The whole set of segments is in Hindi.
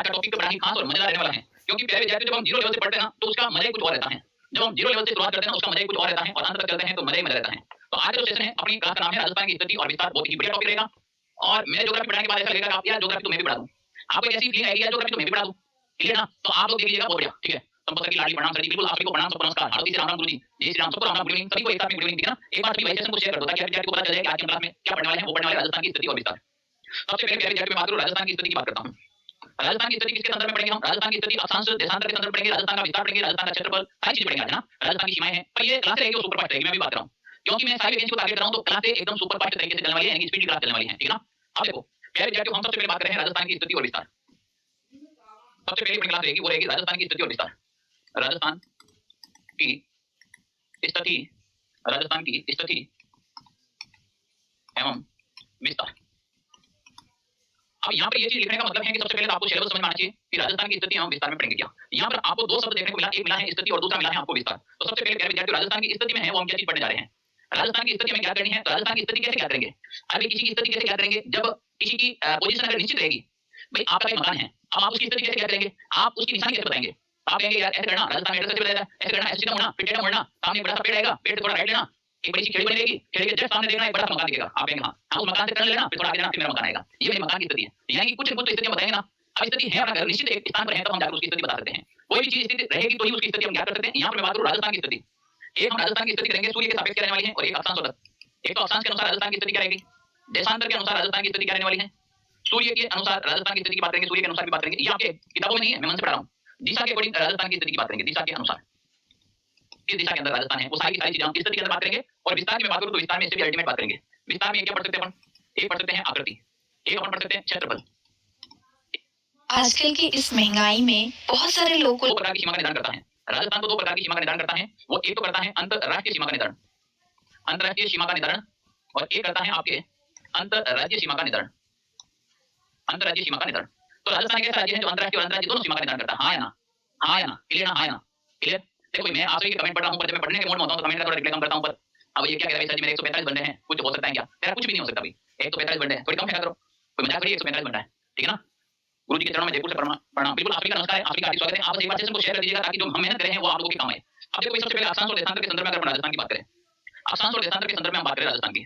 अच्छा टॉपिक तो बड़ा ही खास और मजेदार रहने वाला है, क्योंकि प्यारे विद्यार्थी जब हम जीरो लेवल से पढ़ते हैं ना, तो उसका मजा ही कुछ और रहता है। जब हम जीरो लेवल से शुरुआत करते हैं ना, उसका मजा ही कुछ और रहता है और अंत तक चलते हैं तो मजा ही मजा रहता है। तो आज का जो सेशन है अपनी क्लास का नाम है राजस्थान की स्थिति और विस्तार। बहुत ही बढ़िया टॉपिक रहेगा और मेरे ज्योग्राफी पढ़ाने के बाद ऐसा लगेगा आप यार ज्योग्राफी तो मैं भी पढ़ा दूं। आपको ऐसी फीलिंग आएगी यार ज्योग्राफी तो मैं भी पढ़ा दूं। क्लियर ना? तो आप लोग देख लीजिएगा, बहुत बढ़िया, ठीक है। संपर्क की लाडली प्रणाम सर जी, बिल्कुल आप सभी को प्रणाम, सबको नमस्कार। आरती से राम राम गुरु जी, जय श्री राम, सबको राम राम, गुड इवनिंग, सभी को एक साथ में गुड इवनिंग, ठीक है ना? एक बार सभी भाई सेशन को शेयर कर दो ताकि हर विद्यार्थी को पता चल जाए कि आज की क्लास में क्या पढ़ने वाले हैं। वो पढ़ने वाले राजस्थान की स्थिति और विस्तार। सबसे पहले प्यारे विद्यार्थी मैं बात करूं राजस्थान की स्थिति की बात करता हूं। राजस्थान की स्थिति किसके संदर्भ में पढ़ेंगे हम? राजस्थान की स्थिति अक्षांश देशांतर के संदर्भ में पढ़ेंगे, राजस्थान का विस्तार पढ़ेंगे, राजस्थान का क्षेत्रफल, सारी चीज पढ़ेंगे आज, है ना? राजस्थान की सीमाएं हैं, पर ये क्लास रहेगी वो सुपर फास्ट रहेगी, मैं भी बात कर रहा हूं। क्योंकि मैं सारी वैकेंसी को टारगेट कर रहा हूं, तो क्लास एकदम सुपर फास्ट तरीके से चलने वाली है, यानी स्पीड क्लास चलने वाली है, ठीक है ना? अब देखो प्यारे विद्यार्थियों, हम सबसे पहले बात करें राजस्थान की स्थिति और विस्तार। सबसे पहले अपनी क्लास रहेगी वो रहेगी राजस्थान की स्थिति और विस्तार। राजस्थान की स्थिति, राजस्थान की स्थिति एवं विस्तार। अब यहाँ पर ये चीज लिखने का मतलब है कि सबसे पहले तो आपको सिलेबस समझ में आना चाहिए कि राजस्थान की स्थिति हम विस्तार में पढ़ेंगे क्या। यहाँ पर आपको दो शब्द देखने को मिला, एक मिला है स्थिति और दूसरा मिला है आपको विस्तार। तो सबसे पहले प्यारे विद्यार्थी राजस्थान की स्थिति में है वो हम क्या चीज पढ़ने जा रहे हैं। राजस्थान की स्थिति में क्या करनी है, राजस्थान की स्थिति कैसे क्या करेंगे। अभी किसी की स्थिति कैसे क्या करेंगे, जब किसी की पोजीशन अगर निश्चित रहेगी, भाई आपका एक मकान है, अब आप उसकी स्थिति कैसे क्या करेंगे, आप उसकी निशानी कैसे बताएंगे। आप कहेंगे यार ऐसे करना, राजस्थान में ऐसे बताया, ऐसे करना, ऐसे सीधा मुड़ना, फिर टेढ़ा मुड़ना, सामने बड़ा सा पेड़ आएगा, पेड़ से थोड़ा राइट लेना, एक बड़ी सी खेड़ी बनी रहेगी, खेड़ी के जस्ट सामने देखना एक बड़ा सा मकान दिखेगा, आप कहेंगे हाँ हाँ उस मकान से टर्न लेना, फिर थोड़ा आगे जाना, फिर मेरा मकान आएगा। ये मेरे मकान की स्थिति है। यानी कि कुछ न कुछ तो स्थितियां बताएंगे ना। अब स्थिति है अपना घर निश्चित एक स्थान पर है, तो हम जाकर उसकी स्थिति बता सकते हैं। कोई भी चीज स्थिति रहेगी तो ही उसकी स्थिति हम क्या कर सकते हैं। यहाँ पर मैं बात करूं राजस्थान की स्थिति, एक हम राजस्थान की स्थिति करेंगे सूर्य के सापेक्ष क्या रहने वाली है और एक अक्षांश और एक तो अक्षांश के अनुसार राजस्थान की स्थिति क्या रहेगी, देशांतर के अनुसार राजस्थान की स्थिति क्या रहने वाली है, सूर्य के अनुसार राजस्थान की स्थिति की बात करेंगे, सूर्य के अनुसार की बात करेंगे। ये आपके किताबों में नहीं है, मैं मन से पढ़ा रहा हूँ। दिशा के अकॉर्डिंग राजस्थान की स्थिति की बात करेंगे, दिशा के अनुसार किस दिशा के अंदर राजस्थान है वो सारी चीजें हम स्थिति के अंदर बात करेंगे। और विस्तार की बात करूं तो विस्तार में इससे भी अल्टीमेट बात करेंगे। विस्तार में क्या पढ़ सकते हैं अपन, एक पढ़ सकते हैं आकृति, एक अपन पढ़ सकते हैं क्षेत्रफल। आजकल की इस महंगाई में बहुत सारे लोगों को दो प्रकार की सीमा का निर्धारण करता है राजस्थान, को दो प्रकार की सीमा का निर्धारण करता है। वो एक तो करता है अंतरराष्ट्रीय सीमा का निर्धारण, अंतरराष्ट्रीय सीमा का निर्धारण, और एक करता है आपके अंतरराज्यीय सीमा का निर्धारण, अंतरराज्यीय सीमा का निर्धारण। तो राजस्थान एक ऐसा राज्य है जो अंतरराष्ट्रीय और अंतरराज्यीय दोनों सीमा का निर्धारण करता है। हाँ या ना, हाँ या ना, क्लियर ना, हाँ या ना, क्लियर। देखो मैं आप सभी के कमेंट पढ़ रहा हूं, पर जब मैं पढ़ने के मोड में होता हूं तो कमेंट का थोड़ा रिप्लाई कम करता हूं। पर अब ये क्या कह रहा है सर जी मेरे 145 बंदे हैं, कुछ हो सकता है क्या? तेरा कुछ भी नहीं हो सकता भाई, 145 बंदे हैं, थोड़ी कम क्या करो, कोई मजाक करिए, 145 बंदा है, ठीक है ना? गुरु जी के चरणों में जयपुर से प्रणाम। बिल्कुल आप सभी का नमस्कार है, आप सभी का हार्दिक स्वागत है। आप बस एक बार सेशन को शेयर कर दीजिएगा ताकि जो हम मेहनत कर रहे हैं वो आप लोगों के काम आए। अब देखो सबसे पहले अक्षांश और देशांतर के संदर्भ में अगर अपन राजस्थान की बात करें, अक्षांश और देशांतर के संदर्भ में हम बात करें राजस्थान की,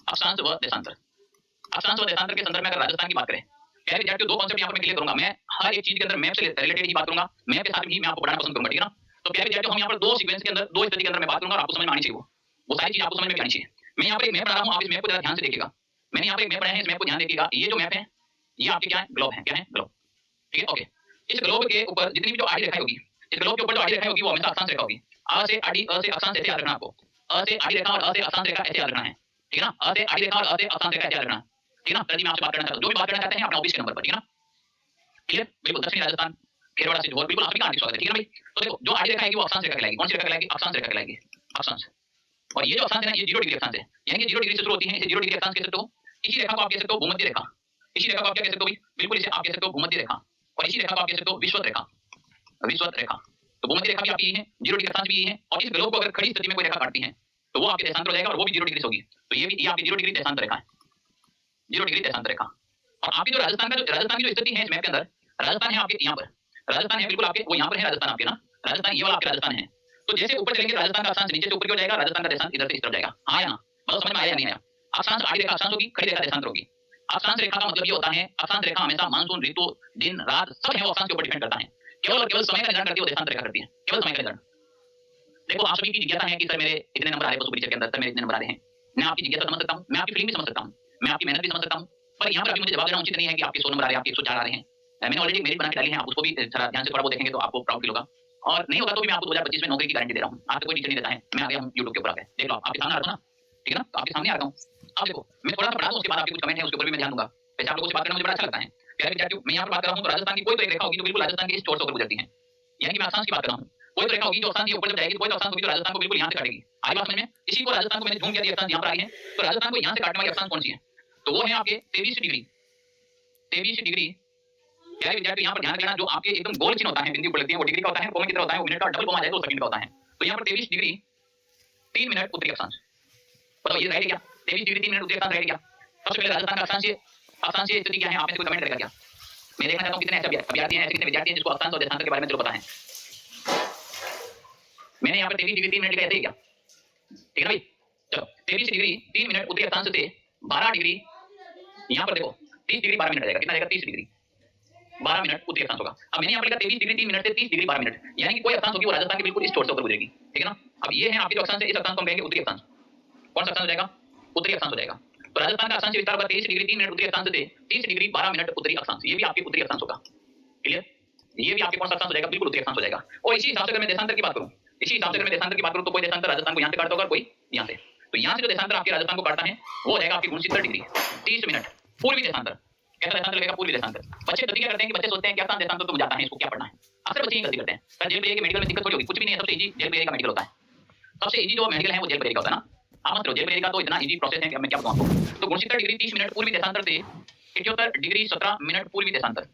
अक्षांश व देशांतर, अक्षांश और देशांतर के संदर्भ में अगर राजस्थान की बात करें, प्यारे विद्यार्थियों दो कॉन्सेप्ट यहाँ पर मैं क्लियर करूंगा। मैं हर एक चीज के अंदर मैप से रिलेटेड ही बात करूंगा, मैप के साथ ही मैं आपको पढ़ाना पसंद करूंगा, ठीक है ना? तो प्यारे विद्यार्थियों हम यहाँ पर दो सीक्वेंस के अंदर दो स्थिति के अंदर मैं बात करूंगा और आपको समझ में आनी चाहिए वो सारी चीज आपको समझ में आनी चाहिए। मैं यहाँ पर एक मैप बना रहा हूँ, आप इस मैप को जरा ध्यान से देखिएगा। मैंने यहाँ पर एक मैप बनाया है, इस मैप को ध्यान देखिएगा। ये जो मैप है ये आपके क्या है, ग्लोब है, क्या है, ग्लोब, ठीक है, ओके। इस ग्लोब के ऊपर जितनी भी जो आड़ी रेखा होगी, इस ग्लोब के ऊपर जो आड़ी रेखा होगी वो हमेशा अक्षांश रेखा होगी। अ से आड़ी, अ से अक्षांश, ऐसे याद रखना आपको। अ से आड़ी रेखा और अ से अक्षांश रेखा ऐसे याद रखना है, ठीक है ना? अ से आड़ी रेखा और अ से अक्षांश रेखा ऐसे याद रखना, ठीक है ना? सर जी मैं आपसे बात करना चाहता हूं, जो भी बात करना चाहते हैं अपने ऑफिस के नंबर पर, ठीक है ना? क्लियर, बिल्कुल। दक्षिणी राजस्थान, खेरवाड़ा से जोर, बिल्कुल आप सभी का हार्दिक स्वागत है, ठीक है ना भाई? तो देखो जो आड़ी रेखा आएगी वो अक्षांश रेखा कहलाएगी। कौन सी रेखा कहलाएगी? अक्षांश रेखा कहलाएगी, अक्षांश। और ये जो अक्षांश है ना ये 0 डिग्री अक्षांश है, यानी कि 0 डिग्री से शुरू होती है, इसे 0 डिग्री अक्षांश कह सकते हो। इसी रेखा को आप कह सकते हो भूमध्य रेखा, इसी रेखा को आप क्या कह सकते हो भाई, बिल्कुल इसे आप कह सकते हो भूमध्य रेखा। और इसी रेखा को आप कह सकते हो विषुवत रेखा, विषुवत रेखा। तो भूमध्य रेखा भी आपकी यही है, 0 डिग्री अक्षांश भी यही है। और इस ग्लोब को अगर खड़ी स्थिति में कोई रेखा काटती है तो वो आपके देशांतर हो जाएगा और वो भी 0 डिग्री से होगी। तो ये भी ये आपकी 0 डिग्री देशांतर रेखा है, 0 डिग्री देशांतर रेखा। और आपकी जो राजस्थान की जो स्थिति है इस मैप के अंदर, राजस्थान है आपके यहाँ पर, राजस्थान है बिल्कुल आपके वो यहाँ पर है राजस्थान आपके ना, राजस्थान ये वाला आपके राजस्थान है। तो जैसे ऊपर चलेंगे राजस्थान का अक्षांश नीचे से ऊपर की ओर जाएगा, राजस्थान का देशांतर इधर से इस तरफ जाएगा। हाँ या ना, मतलब समझ में आया या नहीं आया? अक्षांश आड़ी रेखा अक्षांश होगी, खड़ी रेखा देशांतर होगी। अक्षांश रेखा का मतलब ये होता है, अक्षांश रेखा हमेशा मानसून ऋतु दिन रात सब है वो अक्षांश के ऊपर डिपेंड करता है। केवल और केवल समय का निर्धारण करती है वो देशांतर रेखा करती है, केवल समय का निर्धारण। देखो आप सभी की जिज्ञासा है कि सर मेरे इतने नंबर आ रहे हैं पशु के अंदर, सर मेरे इतने नंबर आ रहे हैं। मैं आपकी जिज्ञासा समझ सकता हूँ, मैं आपकी फीलिंग भी समझ सकता हूँ, मैं आपकी मेहनत भी समझ सकता हूँ। पर यहाँ पर अभी मुझे जवाब देना उचित नहीं है कि आपके 100 नंबर आ रहे हैं, आपके 104 आ रहे हैं। मैंने ऑलरेडी मेरिट बना के डाली है, आप उसको भी जरा ध्यान से थोड़ा बहुत देखेंगे तो आपको प्राउड फील होगा। और नहीं होगा तो भी मैं आपको 2025 में नौकरी की गारंटी दे रहा हूँ। आज तक कोई टीचर नहीं देता है, मैं आ गया हूँ यूट्यूब के ऊपर आके, देख लो आपके सामने आ रहा हूँ ना, ठीक है ना? तो आपके सामने आ रहा हूँ। अब देखो मैं थोड़ा सा पढ़ा दूं, उसके बाद आपके कुछ कमेंट है उसके ऊपर भी मैं ध्यान दूंगा। वैसे आप लोगों से बात करना मुझे बड़ा अच्छा लगता है। प्यारे विद्यार्थियों मैं यहाँ पर बात कर रहा हूँ तो राजस्थान की कोई तो एक रेखा होगी जो बिल्कुल राजस्थान के इस छोर से होकर गुजरती है, यानी कि मैं अक्षांश की बात कर रहा हूँ। कोई तो रेखा होगी जो अक्षांश के ऊपर जब जाएगी, कोई तो अक्षांश होगी जो राजस्थान को बिल्कुल यहाँ से काटेगी। आई बात समझ में? इसी को राजस्थान को मैंने झूम दिया, अक्षांश यहाँ पर आई है, तो राजस्थान को यहाँ से काटने वाली अक्षांश कौन सी है? तो वो है आपके 23 डिग्री, 23 डिग्री। प्यारे विद्यार्थी यहाँ पर ध्यान देना, जो आपके एकदम गोल चिन्ह होता है, बिंदु पर लगती है वो डिग्री का होता है, कोमा की तरह होता है, वो मिनट का डबल कोमा आ जाए तो सेकंड का होता है। तो यहाँ पर 23 डिग्री 3 मिनट उत्तरी अक्षांश, बताओ ये रहेगा क्या? 23 डिग्री 3 मिनट उत्तरी अक्षांश रहेगा क्या? सबसे पहले राजस्थान का अक्षांशीय स्थिति क्या है, आपने कोई कमेंट करेगा क्या? मैं देखना चाहता हूँ कितने ऐसे अभ्यर्थी हैं, ऐसे कितने विद्यार्थी हैं जिसको अक्षांश और देशांतर के बारे में जरूर पता है। मैंने यहाँ पर 23 डिग्री 3 मिनट लिखा है, क्या ठीक है ना भाई। चलो 23 डिग्री 3 मिनट उत्तरी अक्षांश से 12 डिग्री, यहाँ पर देखो 30 डिग्री 12 मिनट आ जाएगा, कितना आएगा 30 डिग्री 12 मिनट उत्तरी अक्षांश होगा। अब मैंने यहाँ पर लिखा 23 डिग्री 3 मिनट से 30 डिग्री 12 मिनट, यानी कि कोई अक्षांश होगी वो राजस्थान के बिल्कुल इस छोर से ऊपर गुजरेगी, ठीक है ना। अब ये है आपके जो अक्षांश है, इस अक्षांश को हम कहेंगे उत्तरी अक्षांश। कौन सा अक्षांश हो जाएगा, उत्तरी अक्षांश हो जाएगा। तो राजस्थान का अक्षांश विस्तार होगा 23 डिग्री 3 मिनट उत्तरी अक्षांश से 30 डिग्री 12 मिनट उत्तरी अक्षांश, ये भी आपके उत्तरी अक्षांश होगा, क्लियर। ये भी आपके कौन सा अक्षांश हो जाएगा, बिल्कुल उत्तरी अक्षांश हो जाएगा। और इसी हिसाब से अगर मैं देशांतर की बात करूं, इसी हिसाब से अगर मैं देशांतर की बात करूं तो कोई देशांतर राजस्थान को यहां से काटता होगा, कोई यहां से। तो यहां से जो देशांतर आपके राजस्थान को काटता है वो हो जाएगा आपकी 69 डिग्री 30 मिनट पूर्वी देशांतर। कैसा देशांतर लगेगा, पूर्वी देशांतर। बच्चे गलती क्या करते हैं कि बच्चे सोचते हैं क्या था देशांतर तो मुझे आता है, इसको क्या पढ़ना है। अक्सर बच्चे ये गलती करते हैं, सर जेल पीए के मेडिकल में दिक्कत थोड़ी होगी, कुछ भी नहीं है, सबसे इजी जेल पीए का मेडिकल होता है। सबसे इजी जो मेडिकल है वो जेल पीए का होता है ना। आप मत लो, जेल पीए का तो इतना इजी प्रोसेस है कि मैं क्या बताऊं आपको। तो 69 डिग्री 30 मिनट पूर्वी देशांतर से 78 डिग्री 17 मिनट पूर्वी देशांतर,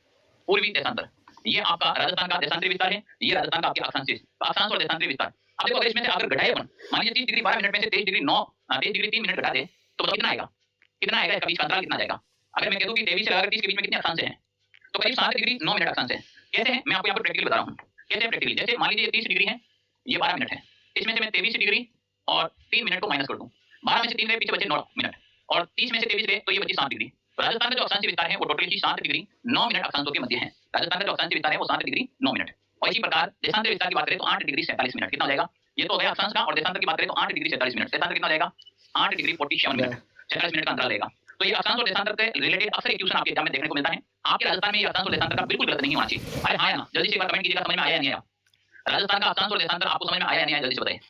पूर्वी देशांतर। ये आपका राजस्थान का देशांतरी विस्तार है, ये राजस्थान का आपके अक्षांश और देशांतरी विस्तार। अब देखो अगर इसमें से अगर घटाए अपन, मान लीजिए 30 डिग्री 12 मिनट में से 23 डिग्री 3 मिनट घटा दे तो बताओ कितना आएगा, कितना आएगा, इसका बीच का अंतराल कितना जाएगा। अगर मैं कह दूं कि 23 से लगाकर 30 के बीच में कितने अक्षांश हैं, तो करीब 7 डिग्री 9 मिनट अक्षांश है। कैसे है मैं आपको यहाँ पर प्रैक्टिकली बता रहा हूँ, कैसे प्रैक्टिकली। जैसे मान लीजिए 30 डिग्री है, ये 12 मिनट है, इसमें से मैं 23 डिग्री और 3 मिनट को माइनस कर दूं, 12 में से 3 गए पीछे बचे 9 मिनट, और 30 में से 23 गए तो ये बची 7 डिग्री। तो राजस्थान का जो अक्षांश विस्तार है वो टोटली 7 डिग्री 9 मिनट अक्षांशों के मध्य है। राजस्थान का जो अक्षांश विस्तार है वो 7 डिग्री 9 मिनट। और इसी प्रकार देशांतर विस्तार की बात करें तो 8 डिग्री 47 मिनट, कितना हो जाएगा, ये तो हो गया अक्षांश का। और देशांतर की बात करें तो 8 डिग्री 47 मिनट, देशांतर कितना हो जाएगा 8 डिग्री 47 मिनट, 47 मिनट का अंतराल रहेगा। तो ये अक्षांश और देशांतर से रिलेटेड अक्सर क्वेश्चन आपके एग्जाम में देखने को मिलता है। आपके राजस्थान में ये अक्षांश और देशांतर का बिल्कुल गलत नहीं होना चाहिए। अरे हाँ या ना, जल्दी से एक बार कमेंट कीजिएगा, समझ में आया नहीं आया। राजस्थान का अक्षांश और देशांतर आपको समझ में आया नहीं आया, जल्दी से बताइए।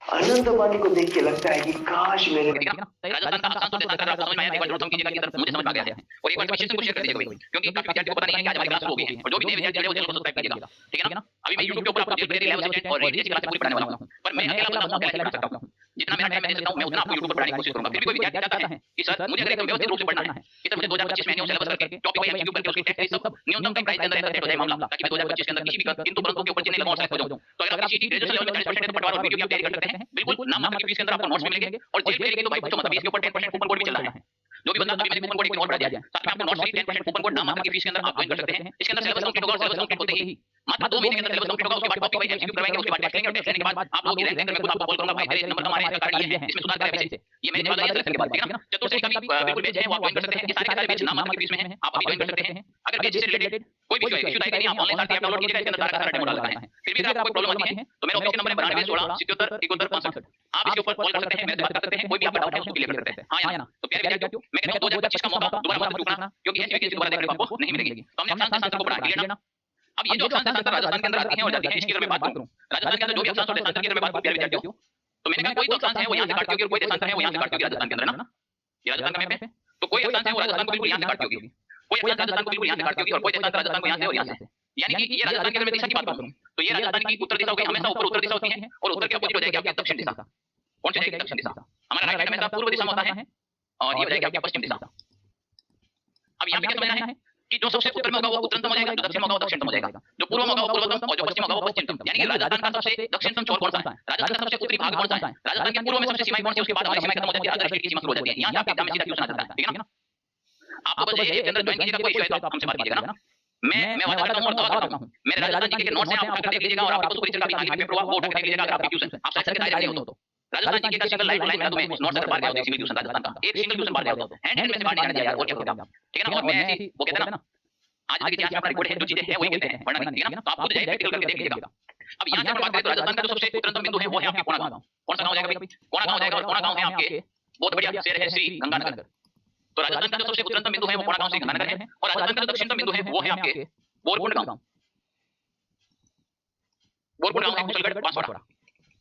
अनंत अंबानी को देख के लगता है कि काश मेरे राजस्थान का अक्षांश और देशांतर आपको समझ में आया, एक बार जरूर कीजिएगा कि अगर मुझे समझ में आ गया है। और एक बार क्वेश्चन को शेयर कर दीजिएगा भाई, क्योंकि काफी विद्यार्थियों को पता नहीं है कि आज हमारी क्लास हो गई है। और जो भी नए विद्यार्थी जुड़े हैं वो सब्सक्राइब कीजिएगा, ठीक है ना। अभी मैं YouTube के ऊपर आपको जेल ब्रेक लेवल से और रेडियो की क्लास पूरी पढ़ाने वाला हूं, पर मैं अकेला बंदा हूं, अकेला नहीं कर सकता हूं। जितना मेरा टाइम मैनेज करता हूं मैं उतना आपको YouTube पर पढ़ाने की कोशिश करूंगा। फिर भी कोई विद्यार्थी चाहता है कि सर मुझे अगर एकदम व्यवस्थित रूप से पढ़ना है कि सर मुझे 2025 में सिलेबस करके टॉपिक वाइज एमसीक्यू करके उसकी टेस्ट सब न्यूनतम टाइम प्राइस के अंदर सेट हो जाए मामला, ताकि मैं 2025 के अंदर किसी भी किंतु परंतु के ऊपर चेन्नई लगाऊं और सेलेक्ट हो जाऊं। तो अगर आप किसी ग्रेजुएशन लेवल में 40% है तो पटवार और वीडियो की आप तैयारी कर सकते हैं, बिल्कुल नाम मात्र की फीस के अंदर आपको नोट्स मिलेंगे। और जेल ब्रेक के तो भाई पूछो मत, इसके ऊपर 10% कूपन कोड भी चल रहा है। जो भी बंदा अभी मैंने कूपन कोड एक और बढ़ा दिया है, साथ में आपको नोट्स फ्री 10% कूपन कोड नाम मात्र की फीस के अंदर आप ज्वाइन कर सकते हैं। इसके अंदर सिलेबस कंप्लीट होगा और सिलेबस कंप्लीट होते ही मात्र 2 महीने के अंदर सिलेबस कंप्लीट होगा। उसके बाद टॉपिक वाइज एमसीक्यू करवाएंगे, उसके बाद टेस्ट लेंगे और टेस्ट लेने के बाद आप लोगों की रैंक अंदर मैं खुद आपको कॉल करूंगा, भाई तेरे नंबर कम आ रहे हैं, इसका कारण ये है, इसमें सुधार करें अभी से। ये मैंने वाला सिलेक्शन के बाद, ठीक है ना। चतुर्थ का भी बिल्कुल बेच है, वो आप ज्वाइन कर सकते हैं। ये सारे के सारे बेच नाम मात्र की फीस में है, आप अभी ज्वाइन कर सकते हैं। अगर बेच से रिलेटेड कोई भी इश्यू है आप ऑनलाइन साइट ऐप डाउनलोड कीजिएगा, इसके अंदर सारा डेमो डाल रखा है। फिर भी अगर आपको कोई प्रॉब्लम आती है तो मेरा ऑफिस का नंबर है 92 16 77 71 65। आप इसके ऊपर कॉल कर सकते हैं, मेरे से बात कर सकते हैं, कोई भी आपका डाउट है उसको क्लियर कर सकते हैं। हां या ना। तो प्यारे विद्यार्थियों मैं कहता हूं 2025 का मौका दोबारा मत चूकना, क्योंकि ऐसी वैकेंसी दोबारा देखने को आपको नहीं मिलेगी। तो हमने अक्षांश देशांतर को पढ़ा, क्लियर ना। अब ये जो अक्षांश देशांतर राजस्थान के अंदर आती है और जाती है, इसकी अगर मैं बात करूं, राजस्थान के अंदर जो भी अक्षांश और देशांतर की अगर मैं बात करूं प्यारे विद्यार्थियों, तो मैंने कहा कोई तो अक्षांश है वो यहां से काटती होगी और कोई देशांतर है वो यहां से काटती होगी राजस्थान के अंदर, है ना। ये राजस्थान का मैप है, तो कोई अक्षांश है वो राजस्थान को बिल्कुल यहां से काटती होगी, कोई अक्षांश राजस्थान को बिल्कुल यहां से काटती होगी और कोई देशांतर राजस्थान को यहां से और यहां से। यानी कि ये राजस्थान की अगर मैं दिशा की बात करूं तो ये राजस्थान की उत्तर दिशा हो गई, हमेशा ऊपर उत्तर दिशा होती है और उत्तर के अपोजिट हो जाएगी आपकी दक्षिण दिशा। कौन सी जाएगी, दक्षिण दिशा। हमारा राइट हमेशा पूर्व दिशा में होता है और ये हो जाएगी आपकी पश्चिम दिशा। अब यहां पे क्या समझना है कि जो सबसे उत्तर में होगा वो उत्तरतम हो जाएगा, जो दक्षिण में होगा वो दक्षिणतम हो जाएगा, जो पूर्व में होगा वो पूर्वतम और जो पश्चिम में होगा वो पश्चिमतम। यानी कि राजस्थान का सबसे दक्षिणतम छोर कौन सा है, राजस्थान का सबसे उत्तरी भाग कौन सा है, राजस्थान के पूर्व में सबसे सीमाएं कौन सी, उसके बाद हमारी सीमाएं खत्म हो जाती है, अदर स्टेट की सीमा शुरू हो जाती है। यहां से आपके एग्जाम में सीधा क्वेश्चन आ जाता है, ठीक है ना। आपको बस ये के अंदर ज्वाइन कीजिएगा, कोई इशू है तो हमसे बात कीजिएगा ना। मैं वादा करता हूं और दवा करता हूं, मेरे राजस्थान जी के नोट्स हैं, आप उठा कर देख लीजिएगा और आपको तो परिचय का भी आगे पेपर हुआ वो उठा कर देख लीजिएगा। अगर आपके ट्यूशन आप साइंस के दायरे में हो तो राजस्थान जी के का सिंगल लाइव लाइन में तुम्हें नोट्स अगर बाहर गया तो सिंगल ट्यूशन राजस्थान का एक सिंगल ट्यूशन बाहर गया तो हैंड में से बाहर नहीं जाएगा, और क्या करोगे आप, ठीक है ना। और मैं ऐसी वो कहते हैं ना आज तक इतिहास में अपना रिकॉर्ड है, जो चीजें हैं वही कहते हैं, वरना नहीं, ठीक है ना। तो आप खुद जाइए प्रैक्टिकल करके देख लीजिएगा। अब यहां से बात करें तो राजस्थान का जो सबसे उत्तरतम बिंदु है वो है आपके कोणा गांव। कौन सा गांव हो जाएगा भाई, कोणा गांव हो जाएगा। और कोणा गांव है आपके बहुत बढ़िया शहर है श्री गंगानगर। तो राजस्थान का जो सबसे उत्तरतम बिंदु है वो कोणा गांव से गंगानगर है, और राजस्थान का जो दक्षिणतम बिंदु है वो है आपके बोरकुंड गांव। बोरकुंड गांव है कुशलगढ़ बांसवाड़ा।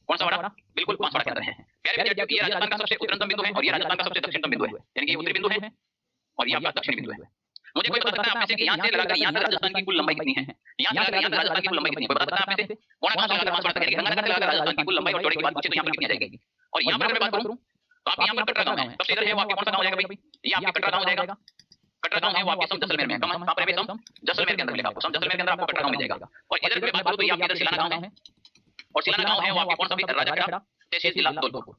कौन सा वाड़ा, बिल्कुल बांसवाड़ा के अंदर है। प्यारे विद्यार्थियों ये राजस्थान का सबसे उत्तरतम बिंदु है और ये राजस्थान का सबसे दक्षिणतम बिंदु है, यानी कि ये उत्तरी बिंदु है और ये आपका दक्षिणी बिंदु है। मुझे कोई बता सकता है आप में से कि यहां से लगाकर यहां तक राजस्थान की कुल लंबाई कितनी है, यहां से लगाकर यहां तक राजस्थान की कुल लंबाई कितनी है, बता सकता है आप में से। कोणा गांव से लगाकर बांसवाड़ा तक, यानी कि गंगानगर से लगाकर राजस्थान की कुल लंबाई और चौड़ाई की बात पूछे तो यहां पर कितनी आ जाएगी। और यहां पर अगर मैं बात करूं तो आप यहां पर कटरा गांव है, सबसे इधर है वो आपके कौन सा गांव हो जाएगा भाई, ये आपके कटरा गांव हो जाएगा। कटरा गांव है वो आपके सम जैसलमेर में है, कहां पर है सम जैसलमेर के अंदर मिलेगा आपको, सम जैसलमेर के अंदर आपको कटरा गांव मिल जाएगा। और इधर की बात करूं तो ये आपके इधर सिलाना गांव है, और सिलाना गांव है वो आपके कौन सा भी राजगढ़ तहसील जिला धौलपुर,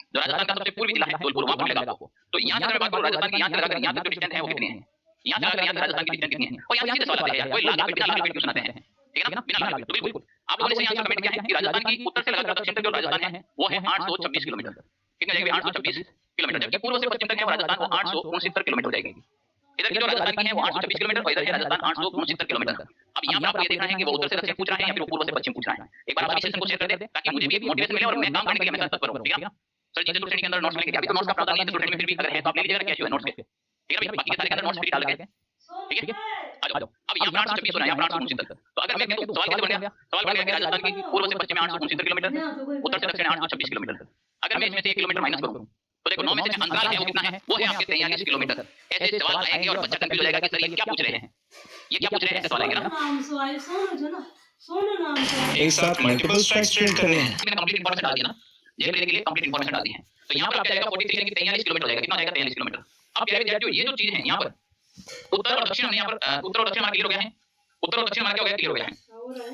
जो राजस्थान का सबसे पूर्वी जिला है धौलपुर, वहां पर मिलेगा आपको। तो यहां से अगर बात करूं राजस्थान की यहां से लगाकर यहां तक जो डिस्टेंस है वो कितनी है, यहाँ से यहाँ राजस्थान की डिस्टेंस कितनी है, और यहाँ सीधे सवाल आते हैं, कोई लाल बिना लाल क्वेश्चन आते हैं, ठीक है ना, बिना लाल तो बिल्कुल आप लोगों ने यहाँ कमेंट किया है कि राजस्थान की उत्तर से लगाकर दक्षिण तक जो राजस्थान है वो है 826 किलोमीटर, कितने जाएगी 826 किलोमीटर, जबकि पूर्व से पश्चिम तक है वो राजस्थान वो 869 किलोमीटर हो जाएगी। इधर की जो राजस्थान की है वो 826 किलोमीटर और इधर है राजस्थान 869 किलोमीटर। अब यहाँ पर आपको ये देखना है कि वो उत्तर से दक्षिण पूछ रहा है या फिर वो पूर्व से पश्चिम पूछ रहा है। एक बार आप सेशन को शेयर कर दे ताकि मुझे भी मोटिवेशन मिले और मैं काम करने के लिए हमेशा तत्पर रहूं, ठीक है। सर जी चतुर्थ श्रेणी के अंदर नोट्स मिलेंगे, अभी तो नोट्स का प्रावधान नहीं है चतुर्थ श्रेणी में, फिर भी अगर है तो आप ले लीजिएगा, कैश है नोट्स के, ठीक है भैया, बाकी के सारे के अंदर नोट्स फ्री डाल के, ठीक है। आ जाओ अब यहाँ 826 हो रहा है, यहाँ 869 तक, तो अगर मैं कहूं सवाल कैसे बन गया, सवाल बन गया कि राजस्थान की पूर्व से पश्चिम में 869 किलोमीटर, उत्तर से दक्षिण 826 किलोमीटर, अगर मैं इसमें से 1 किलोमीटर माइनस करूं तो देखो 9 में से अंतराल है वो कितना है, वो है आपके 43 किलोमीटर। ऐसे सवाल आएंगे और बच्चा कंफ्यूज हो जाएगा कि सर ये क्या पूछ रहे हैं, ये क्या पूछ रहे हैं, ऐसे सवाल आएंगे ना। एक साथ मल्टीपल स्ट्राइक्स ट्रेड कर रहे हैं। मैंने कंप्लीट इंफॉर्मेशन डाल दिया ना, जेल लेने के लिए कंप्लीट इंफॉर्मेशन डाल दी है, तो यहाँ पर आप जाएगा 43 यानी कि 43 किलोमीटर हो जाएगा, कितना हो जाएगा 43 किलोमीटर। अब प्यारे विद्यार्थियों ये जो चीज है यहाँ पर उत्तर और दक्षिण, यहाँ पर उत्तर और दक्षिण हमारा क्लियर हो गया है, उत्तर और दक्षिण हमारा क्या हो गया, क्लियर हो गया है,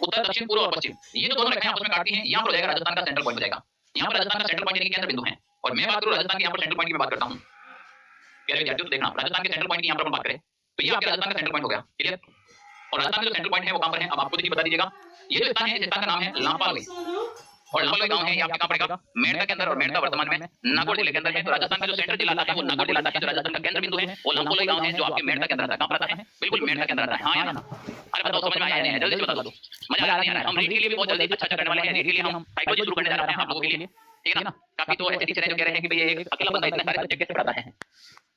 उत्तर दक्षिण पूर्व और पश्चिम ये जो दोनों रेखाएं आपस में काटती हैं, यहाँ पर हो जाएगा राजस्थान का सेंट्रल पॉइंट हो जाएगा। यहाँ पर राजस्थान का सेंट्रल पॉइंट यानी कि केंद्र बिंदु है, और मैं बात करूँ राजस्थान के यहाँ पर सेंट्रल पॉइंट की मैं बात करता हूँ। प्यारे विद्यार्थियों देखना, राजस्थान के सेंट्रल पॉइंट की यहाँ पर हम बात करें तो ये आपके राजस्थान का सेंट्रल पॉइंट हो गया, क्लियर। और राजस्थान का जो सेंट्रल पॉइंट है वो कहाँ पर है, अब आपको देखिए बता दीजिएगा। ये जो स्थान है, इस स्थान का नाम है लांपालोई, और लांपालोई गांव है ये आपके कहाँ पड़ेगा, मेड़ता के अंदर, और मेड़ता वर्तमान में नागौर जिले के अंदर है। तो राजस्थान का जो सेंट्रल जिला आता है वो नागौर जिला आता है, जो राजस्थान का केंद्र बिंदु है वो लांपालोई गांव है, जो आपके मेड़ता के अंदर आता है। कहाँ पर आता है, बिल्कुल मेड़ता के अंदर आता है। हाँ या ना, अरे बताओ समझ में आया नहीं, जल्दी से बता दो, मजा आ रहा है। हम रीड के लिए भी बहुत जल्दी अच्छा करने वाले हैं, रीड के लिए हम साइकोलॉजी शुरू करने जा रहे हैं आप लोगों के लिए, ठीक है ना। काफी तो ऐसे टीचर हैं जो कह रहे हैं कि भाई ये अकेला बंदा इतने सारे सब्जेक्ट कैसे पढ़ाता है,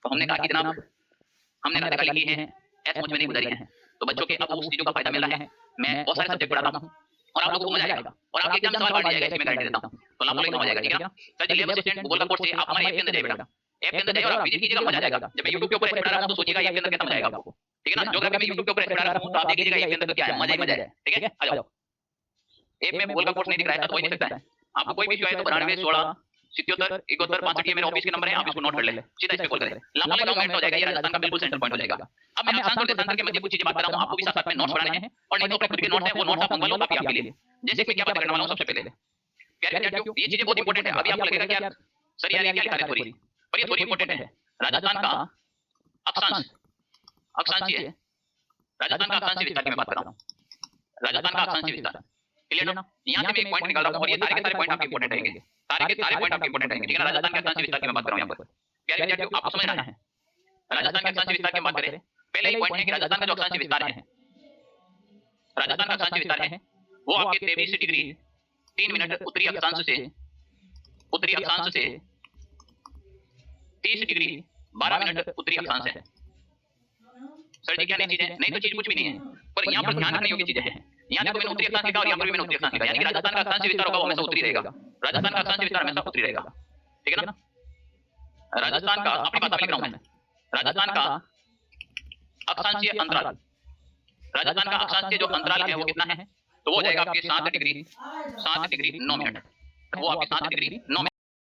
तो हमने कहा कि जनाब हमने राधिका लिखी है, ऐसे मुझ में नहीं गुजरी है, तो बच्चों के अब उस चीजों का फायदा मिल रहा है। मैं बहुत सारे सब्जेक्ट पढ़ाता हूँ और आप लोगों को मजा आएगा, और आपके एग्जाम में सवाल बढ़ जाएगा, इसमें गाइड देता हूँ, तो लाभ लेना हो जाएगा, ठीक है ना। सर जी लेबर असिस्टेंट गूगल का कोर्स है, आप हमारे ऐप के अंदर जाइए बेटा, ऐप के अंदर जाइए और आप विजिट कीजिएगा, मजा आ जाएगा। जब मैं YouTube के ऊपर ऐसे पढ़ा रहा हूँ तो सोचिएगा ऐप के अंदर कैसा मजा आएगा आपको, ठीक है ना। ज्योग्राफी में YouTube के ऊपर ऐसे पढ़ा रहा हूँ तो आप देखिएगा ऐप के अंदर क्या है, मजा ही मजा है, ठीक है। आ जाओ, ऐप में गूगल का कोर्स नहीं दिख रहा है तो वही दिख सकता है आपको, कोई भी इशू है तो 92 16 77 71 65 ये मेरे ऑफिस के नंबर है, आप इसको नोट कर ले, सीधा इस पे कॉल करें। लांबालोई गांव में हो जाएगा, ये राजस्थान का बिल्कुल सेंट्रल पॉइंट हो जाएगा। अब मैं अक्षांश और देशांतर के मध्य कुछ चीजें बात कर रहा हूं, आपको भी साथ साथ में नोट्स बनाने हैं, और नहीं तो अपने खुद के नोट्स हैं वो नोट्स आप मंगवा लो काफी आपके लिए। जैसे मैं क्या बात करने वाला हूं सबसे पहले, प्यारे विद्यार्थियों ये चीजें बहुत इंपॉर्टेंट है। अभी आपको लगेगा कि यार सर यार ये क्या लिखा है थोड़ी, पर ये थोड़ी इंपॉर्टेंट है। राजस्थान का अक्षांश, अक्षांश ये राजस्थान का अक्षांश विस्तार की मैं बात कर रहा हूं, राजस्थान का अक्षांश विस्तार, क्लियर ना। यहाँ से मैं एक पॉइंट निकाल रहा हूँ और ये सारे के सारे पॉइंट आपके इंपॉर्टेंट रहेंगे, सारे के सारे पॉइंट आपके इंपॉर्टेंट रहेंगे, ठीक है ना। राजस्थान के अक्षांश विस्तार की मैं बात कर रहा हूँ यहाँ पर, प्यारे विद्यार्थियों आपको समझना है। राजस्थान के अक्षांश विस्तार की बात करें, पहले ही पॉइंट है कि राजस्थान का जो अक्षांश विस्तार है, राजस्थान का अक्षांश विस्तार है वो आपके 23 डिग्री 3 मिनट उत्तरी अक्षांश से 30 डिग्री 12 मिनट उत्तरी अक्षांश है। सर जी क्या नहीं चीज है, नहीं तो चीज कुछ भी नहीं है, पर यहाँ पर ध्यान रखने योग्य चीजें हैं। यहाँ देखो मैंने उत्तरी अक्षांश लिखा और यहाँ पर भी मैंने उत्तरी अक्षांश लिखा, यानी कि राजस्थान का अक्षांश विस्तार होगा वो हमेशा उत्तरी रहेगा, राजस्थान का अक्षांश विस्तार हमेशा उत्तरी रहेगा, ठीक है ना। राजस्थान का अपनी बात लिख रहा हूं मैं, राजस्थान का अक्षांशीय अंतराल, राजस्थान का अक्षांशीय जो अंतराल है वो कितना है, तो वो हो जाएगा आपके 7 डिग्री 9 मिनट, वो आपके 7 डिग्री 9